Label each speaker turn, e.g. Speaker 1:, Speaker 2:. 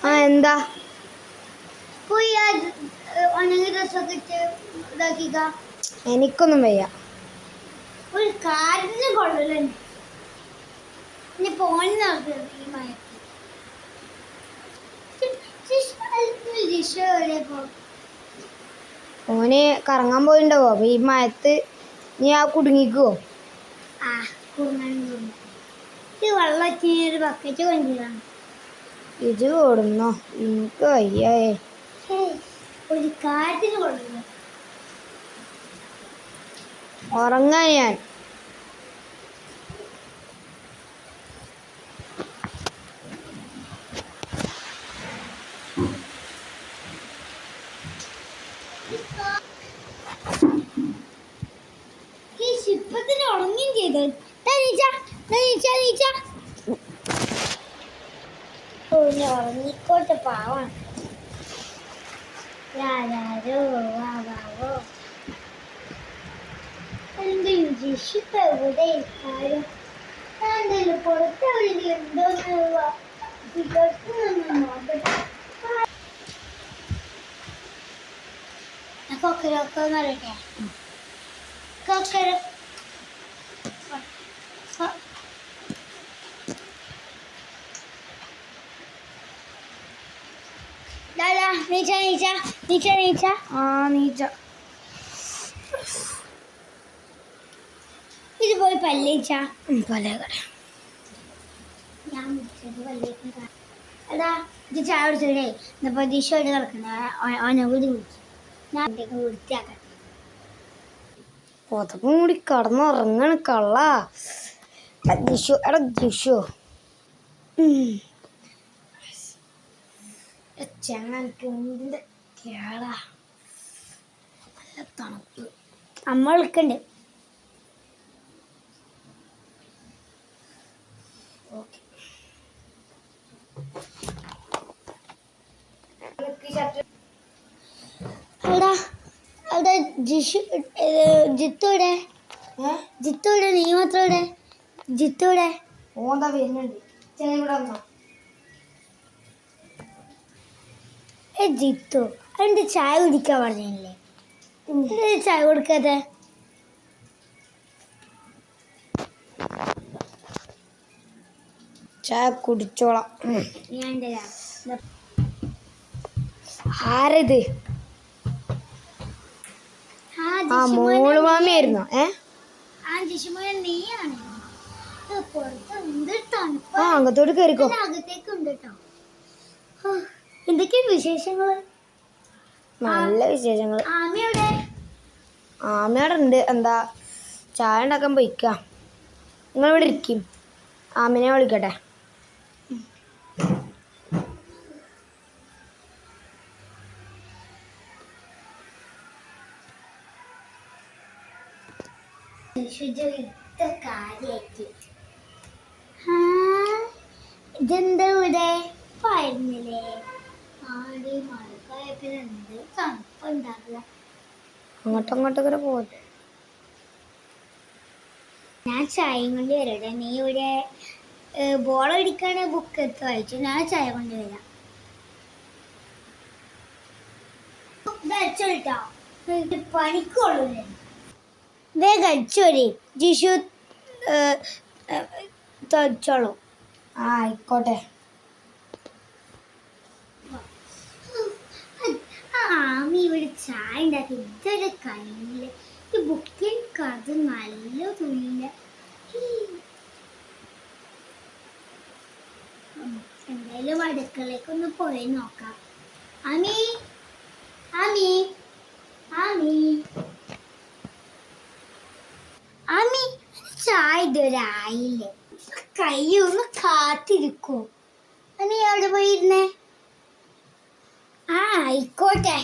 Speaker 1: ആ എന്താ എനിക്കൊന്നും വയ്യ.
Speaker 2: ഒരു കാര്യത്തിന് കൊള്ളല്ലേ
Speaker 1: ഓന് കറങ്ങാൻ പോയിണ്ടാവോ? അപ്പൊ ഈ മയത്ത് നീ ആ കുടുങ്ങിക്കോ?
Speaker 2: വെള്ളത്തിന് ബക്കറ്റ് കൊണ്ടുവരാണ്.
Speaker 1: ഇത് ഓടുന്നോ? എനിക്ക് വയ്യേ.
Speaker 2: ഒരു കാര്യത്തിന് കൊള്ളില്ല.
Speaker 1: ഉറങ്ങാ ഞാൻ.
Speaker 2: ഈ ശില്പത്തിന് ഉറങ്ങുകയും ചെയ്തു. ഉറങ്ങിക്കോട്ടെ, പാവാണ്. എവിടെ കാര്യം? ഞാൻ പുറത്തെവിടെയെങ്കിലും ഉണ്ടോന്ന് നോക്കട്ടെ. കൊക്കരൊക്കെന്ന് അറിയട്ടെ. കൊക്കര നീച്ച. ഇത് പോയി പല്ലേച്ച. ഞാൻ എടാ ഇത് ചായ കുടിച്ചേ. ഇന്നിപ്പോ ദിശോട് കിടക്കണ ഓനെ കൂടി വിളിച്ചു. ഞാൻ വൃത്തിയാക്കട്ടെ.
Speaker 1: പുതപ്പും കൂടി കടന്നുറങ്ങണ് കള്ള. ജിഷു എടാ ജിഷു, ചങ്ങനക്ക് എന്തിന്റെ കേടാ. നല്ല തണുപ്പ്.
Speaker 2: അമ്മ വിളിക്കണ്ട്. ജിത്തൂടെ നീ മാത്രവിടെ? ജിത്തൂടെ?
Speaker 1: ഓന്താ വരുന്നുണ്ട്.
Speaker 2: ജിത്തു അതിന്റെ ചായ കുടിക്കാൻ പറഞ്ഞില്ലേ? ചായ കൊടുക്കാതെ?
Speaker 1: ചായ കുടിച്ചോളാം.
Speaker 2: ഞാൻ
Speaker 1: ആരത്? ആ മോള് മാമിയായിരുന്നോ?
Speaker 2: നീയാണ്.
Speaker 1: അകത്തോട്ട് കയറിക്കോ.
Speaker 2: അകത്തേക്ക് ഉണ്ട് കേട്ടോ. എന്തൊക്കെയാണ് വിശേഷങ്ങള്?
Speaker 1: നല്ല വിശേഷങ്ങൾ.
Speaker 2: ആമയുടെ
Speaker 1: ആമയുടെ ഉണ്ട്. എന്താ ചായ ഉണ്ടാക്കാൻ പോയിക്ക. നിങ്ങളിവിടെ ഇരിക്കും. ആമിനെ വിളിക്കട്ടെ.
Speaker 2: ഇതെന്താ ഇവിടെ പോയിരുന്നില്ലേ? ആടി മഴക്കായപ്പോ എന്ത് തണുപ്പുണ്ടാകുക.
Speaker 1: അങ്ങോട്ടൊക്കെ പോലെ.
Speaker 2: ഞാൻ ചായ കൊണ്ട് വരട്ടെ. നീ ഇവിടെ ബോൾ അടിക്കാണ് ബുക്ക് എടുത്ത് വായിച്ചു. ഞാൻ ചായ കൊണ്ട് വരാം. പണിക്കുള്ളൂ. വേഗം അടിച്ചോരി. ജിഷു തച്ചോളൂ.
Speaker 1: ആയിക്കോട്ടെ.
Speaker 2: ആമി ഇവിടെ ചായ ഉണ്ടാക്കി ഇതൊരു കഴിഞ്ഞില്ല. ഈ ബുക്കിൽ കഥ നല്ല തുണിയില്ല. എന്തായാലും അടുക്കളേക്കൊന്ന് പോയി നോക്കാം. ആമി ആമി ആമി ആമി ചായ ഇതുവരെ ആയില്ലേ? കയ്യൊന്ന് കാത്തിരിക്കൂ. നീ അവിടെ പോയിരുന്നേ? ആയിക്കോട്ടെ.